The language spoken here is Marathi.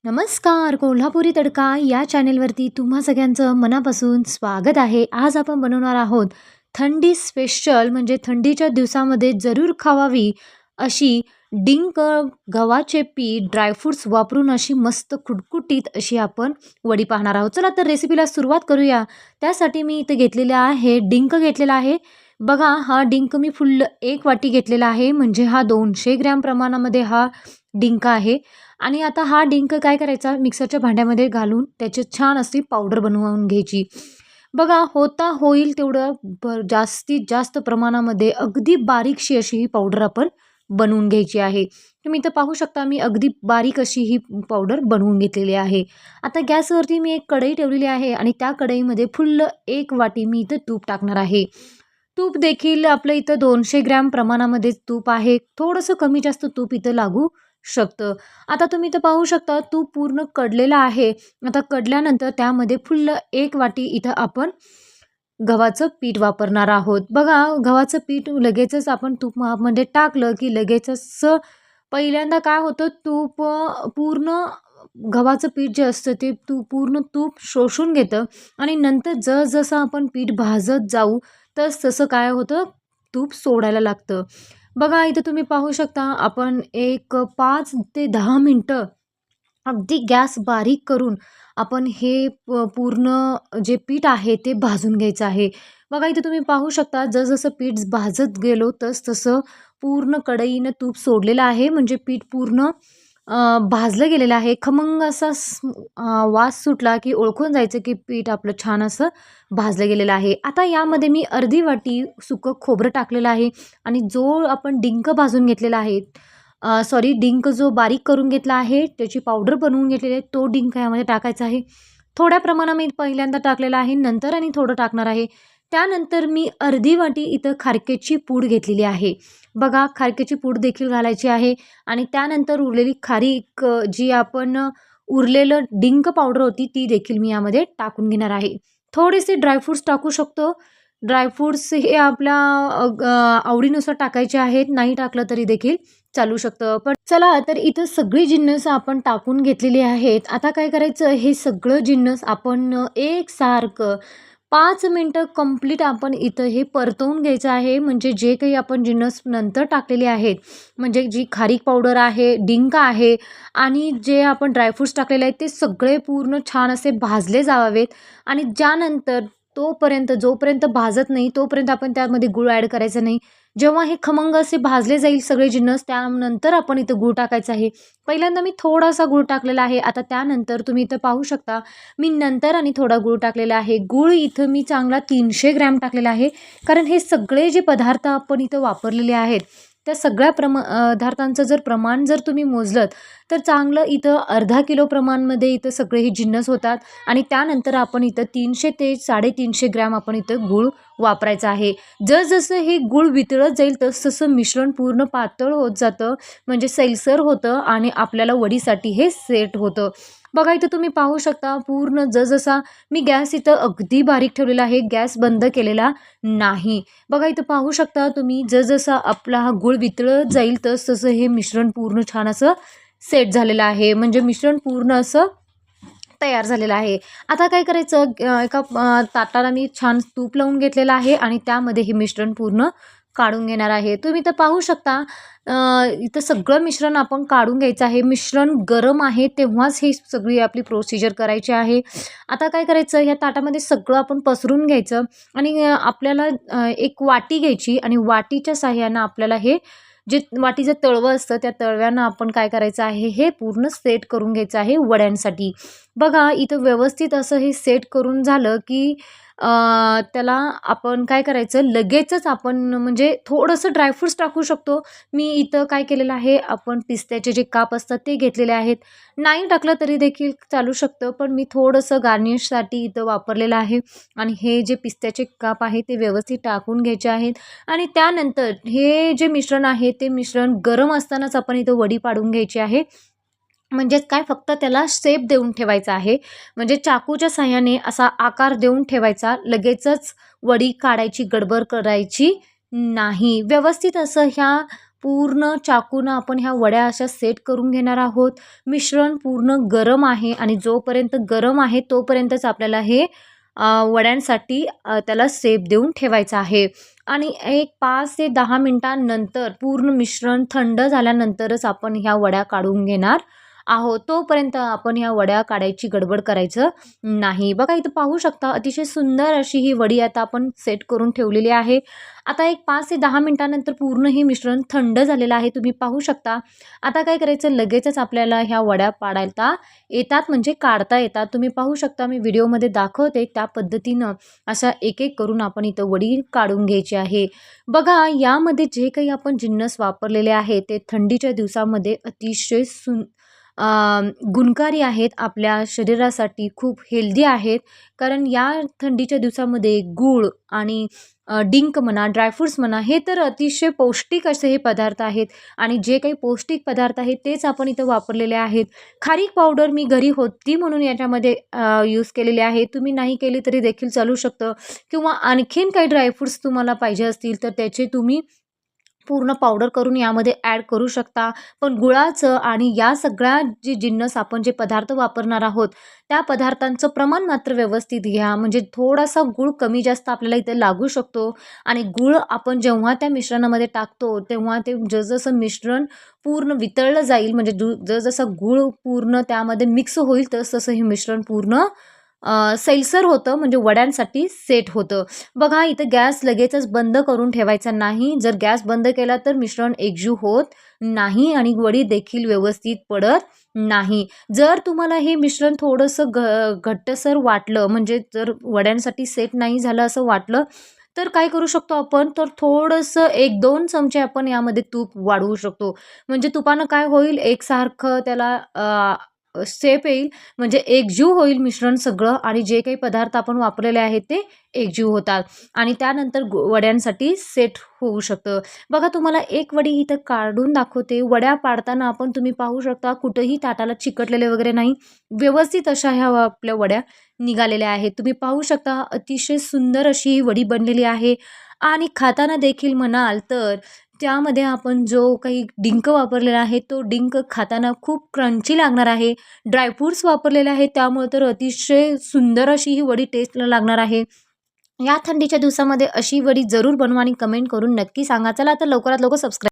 नमस्कार. कोल्हापुरी तडका या चॅनेलवरती तुम्हा सगळ्यांचं मनापासून स्वागत आहे. आज आपण बनवणार आहोत थंडी स्पेशल म्हणजे थंडीच्या दिवसामध्ये जरूर खावावी अशी डिंक गव्हाचे पीठ ड्रायफ्रुट्स वापरून अशी मस्त खुटखुटीत अशी आपण वडी पाहणार आहोत. चला तर रेसिपीला सुरुवात करूया. त्यासाठी मी इथे घेतलेले आहे डिंक घेतलेला आहे. बघा हा डिंक मी फुल 1 वाटी घेतलेला आहे म्हणजे हा 200 ग्रॅम प्रमाणामध्ये हा डिंक आहे. आणि आता हा डिंक काय करायचा मिक्सरच्या भांड्यामध्ये घालून त्याची छान अशी पावडर बनवून घ्यायची. बघा होता होईल तेवढं जास्तीत जास्त प्रमाणामध्ये अगदी बारीकशी अशी ही पावडर आपण बनवून घ्यायची आहे. तुम्ही इथं पाहू शकता मी अगदी बारीक अशी ही पावडर बनवून घेतलेली आहे. आता गॅसवरती मी एक कढई ठेवलेली आहे आणि त्या कढईमध्ये फुल्ल 1 वाटी मी इथं तूप टाकणार आहे. तूप देखील आपलं इथं 200 ग्रॅम प्रमाणामध्ये तूप आहे. थोडंसं कमी जास्त तूप इथं लागू शकतं. आता तुम्ही इथं पाहू शकता तूप पूर्ण कडलेलं आहे. आता कडल्यानंतर त्यामध्ये फुल्ल 1 वाटी इथं आपण गव्हाचं पीठ वापरणार आहोत. बघा गव्हाचं पीठ लगेचच आपण तुपामध्ये टाकलं की लगेचच पहिल्यांदा काय होतं पूर्ण गव्हाचं पीठ जे असतं ते पूर्ण तूप शोषून घेतं आणि नंतर जसं आपण पीठ भाजत जाऊ तसं काय होतं तूप सोडायला लागतं. बघा इथं तुम्ही पाहू शकता आपण एक 5 ते 10 मिनटं अगदी गॅस बारीक करून आपण हे पूर्ण जे पीठ आहे ते भाजून घ्यायचं आहे. बघा इथे तुम्ही पाहू शकता जसं पीठ भाजत गेलो तसं पूर्ण कढईनं तूप सोडलेलं आहे म्हणजे पीठ पूर्ण भाजलं गेलेलं आहे. खमंग असा वास सुटला की ओळखून जायचं की पीठ आपलं छान असं भाजलं गेलेलं आहे. आता यामध्ये मी अर्धी वाटी सुकं खोबरं टाकलेलं आहे आणि जो आपण डिंक भाजून घेतलेला आहे सॉरी डिंक जो बारीक करून घेतला आहे त्याची पावडर बनवून घेतलेली आहे तो डिंक यामध्ये टाकायचा आहे. थोड्या प्रमाणात मी पहिल्यांदा टाकलेला आहे नंतर आणि थोडं टाकणार आहे. त्यानंतर मी अर्धी वाटी इथं खारकेची पूड घेतलेली आहे. बघा खारकेची पूड देखील घालायची आहे आणि त्यानंतर उरलेली खारीक जी आपण उरलेलं डिंक पावडर होती ती देखील मी यामध्ये टाकून घेणार आहे. थोडेसे ड्रायफ्रुट्स टाकू शकतो. ड्रायफ्रुट्स हे आपल्या आवडीनुसार टाकायचे आहेत. नाही टाकलं तरी देखील चालू शकतं. पण चला तर इथं सगळी जिन्नस आपण टाकून घेतलेली आहेत. आता काय करायचं हे सगळं जिन्नस आपण एकसारखं 5 मिनटं कंप्लीट आपण इथं हे परतवून घ्यायचं आहे. म्हणजे जे काही आपण जिन्नस नंतर टाकलेले आहेत म्हणजे जी खारीक पावडर आहे, डिंक आहे आणि जे आपण ड्रायफ्रुट्स टाकलेले आहेत ते सगळे पूर्ण छान असे भाजले जावेत आणि ज्यानंतर जोपर्यंत भाजत नाही तोपर्यंत आपण त्यामध्ये गूळ ॲड करायचा नाही. जेव्हा हे खमंग असे भाजले जाईल सगळे जिन्नस त्यानंतर आपण इथं गूळ टाकायचं आहे. पहिल्यांदा मी थोडासा गूळ टाकलेला आहे. आता त्यानंतर तुम्ही इथं पाहू शकता मी नंतर आणि थोडा गूळ टाकलेला आहे. गूळ इथं मी चांगला 300 ग्रॅम टाकलेला आहे. कारण हे सगळे जे पदार्थ आपण इथं वापरलेले आहेत त्या सगळ्या पदार्थांचं प्रमाण जर तुम्ही मोजलं तर चांगलं इथं अर्धा किलो प्रमाणमध्ये इथं सगळे हे जिन्नस होतात आणि त्यानंतर आपण इथं 300 ते 350 ग्रॅम आपण इथं गूळ वापरायचं आहे. जसं हे गूळ वितळत जाईल तसं मिश्रण पूर्ण पातळ होत जातं म्हणजे सैलसर होतं आणि आपल्याला वडीसाठी हे सेट होतं. बघा इथं तुम्ही पाहू शकता पूर्ण जसा मी गॅस इथं अगदी बारीक ठेवलेला आहे. गॅस बंद केलेला नाही. बघा इथं पाहू शकता तुम्ही जसं आपला हा गूळ वितळत जाईल तसं हे मिश्रण पूर्ण छान असं सेट झालेलं आहे. म्हणजे मिश्रण पूर्ण असं तयार झालेलं आहे. आता काय करायचं एका ताटाला मी छान तूप लावून घेतलेलं आहे आणि त्यामध्ये हे मिश्रण पूर्ण काढून घेणार आहे. तुम्ही इथं पाहू शकता इथं सगळं मिश्रण आपण काढून घ्यायचं आहे. मिश्रण गरम आहे तेव्हाच ही सगळी आपली प्रोसिजर करायची आहे. आता काय करायचं ह्या ताटामध्ये सगळं आपण पसरून घ्यायचं आणि आपल्याला एक वाटी घ्यायची आणि वाटीच्या साहाय्यानं आपल्याला हे जे वाटीचं तळवं असतं त्या तळव्यानं आपण काय करायचं आहे हे पूर्ण सेट करून घ्यायचं आहे वड्यांसाठी. बघा इथं व्यवस्थित असं हे सेट करून झालं की त्याला आपण काय करायचं लगेचच आपण म्हणजे थोडंसं ड्रायफ्रुट्स टाकू शकतो. मी इथं काय केलेलं आहे आपण पिस्त्याचे जे काप असतात ते घेतलेले आहेत. नाही टाकलं तरी देखील चालू शकतं पण मी थोडंसं गार्निशसाठी इथं वापरलेलं आहे आणि हे जे पिस्त्याचे काप आहे ते व्यवस्थित टाकून घ्यायचे आहेत आणि त्यानंतर हे जे मिश्रण आहे ते मिश्रण गरम असतानाच आपण इथं वडी पाडून घ्यायची आहे. म्हणजेच काय फक्त त्याला शेप देऊन ठेवायचा आहे. म्हणजे चाकूच्या साहाय्याने असा आकार देऊन ठेवायचा. लगेचच वडी काढायची गडबड करायची नाही. व्यवस्थित असं ह्या पूर्ण चाकूनं आपण ह्या वड्या अशा सेट करून घेणार आहोत. मिश्रण पूर्ण गरम आहे आणि जोपर्यंत गरम आहे तोपर्यंतच आपल्याला हे वड्यांसाठी त्याला शेप देऊन ठेवायचं आहे. आणि एक 5 ते 10 मिनिटांनंतर पूर्ण मिश्रण थंड झाल्यानंतरच आपण ह्या वड्या काढून घेणार आहोत. तोपर्यंत आपण ह्या वड्या काढायची गडबड करायचं नाही. बघा इथं पाहू शकता अतिशय सुंदर अशी ही वडी आता आपण सेट करून ठेवलेली आहे. आता एक 5 ते 10 मिनिटानंतर पूर्ण हे मिश्रण थंड झालेलं आहे. तुम्ही पाहू शकता. आता काय करायचं, लगेचच आपल्याला ह्या वड्या पाडायला येतात, म्हणजे काढता येतात. तुम्ही पाहू शकता मी व्हिडिओमध्ये दाखवते त्या पद्धतीनं अशा एक-एक करून आपण इथं वडी काढून घ्यायची आहे. बघा यामध्ये जे काही आपण जिन्नस वापरलेले आहेत ते थंडीच्या दिवसामध्ये अतिशय गुणकारी आहेत, आपल्या शरीरासाठी खूप हेल्दी आहेत. कारण या थंडीच्या दिवसामध्ये गूळ आणि डिंक म्हणा, ड्रायफ्रूट्स म्हणा, हे तर अतिशय पौष्टिक असे हे पदार्थ आहेत. आणि जे काही पौष्टिक पदार्थ आहेत तेच आपण इथं वापरलेले आहेत. खारीक पावडर मी घरी होती म्हणून याच्यामध्ये यूज केलेली आहे. तुम्ही नाही केली तरी देखील चालू शकतं. किंवा आणखीन काही ड्रायफ्रूट्स तुम्हाला पाहिजे असतील तर त्याचे तुम्ही पूर्ण पावडर करून यामध्ये ॲड करू शकता. पण गुळाचं आणि या सगळ्या जे जिन्नस आपण जे पदार्थ वापरणार आहोत त्या पदार्थांचं प्रमाण मात्र व्यवस्थित घ्या. म्हणजे थोडासा गूळ कमी जास्त आपल्याला इथे लागू शकतो. आणि गूळ आपण जेव्हा त्या मिश्रणामध्ये टाकतो तेव्हा ते जसजसं मिश्रण पूर्ण वितळलं जाईल, म्हणजे जसजसं गूळ पूर्ण त्यामध्ये मिक्स होईल तसं हे मिश्रण पूर्ण सैलसर होतं, म्हणजे वड्यांसाठी सेट होतं. बघा इथं गॅस लगेचच बंद करून ठेवायचा नाही. जर गॅस बंद केला तर मिश्रण एकजीव होत नाही आणि वडी देखील व्यवस्थित पडत नाही. जर तुम्हाला हे मिश्रण थोडंसं घट्टसर वाटलं, म्हणजे जर वड्यांसाठी सेट नाही झालं असं वाटलं, तर काय करू शकतो आपण, तर थोडंसं 1-2 चमचे आपण यामध्ये तूप वाढवू शकतो. म्हणजे तुपानं काय होईल, एकसारखं त्याला शेप येईल, म्हणजे एकजीव होईल मिश्रण सगळं आणि जे काही पदार्थ आपण वापरलेले आहेत ते एकजीव होतात आणि त्यानंतर वड्यांसाठी सेट होऊ शकतं. बघा तुम्हाला एक वडी इथं काढून दाखवते. वड्या पाडताना आपण तुम्ही पाहू शकता कुठंही ताटाला चिकटलेले वगैरे नाही, व्यवस्थित अशा ह्या आपल्या वड्या निघालेल्या आहेत. तुम्ही पाहू शकता अतिशय सुंदर अशी ही वडी बनलेली आहे. आणि खाताना देखील म्हणाल तर त्यामध्ये आपण जो काही डिंक वापरलेला आहे तो डिंक खाताना खूप क्रंची लागणार आहे. ड्रायफ्रूट्स वापरलेले आहेत त्यामुळे तर अतिशय सुंदर अशी ही वडी टेस्टला लागणार आहे. या थंडीच्या दिवसामध्ये अशी वडी जरूर बनवा आणि कमेंट करून नक्की सांगा. चला तर लवकरात लवकर सबस्क्राईब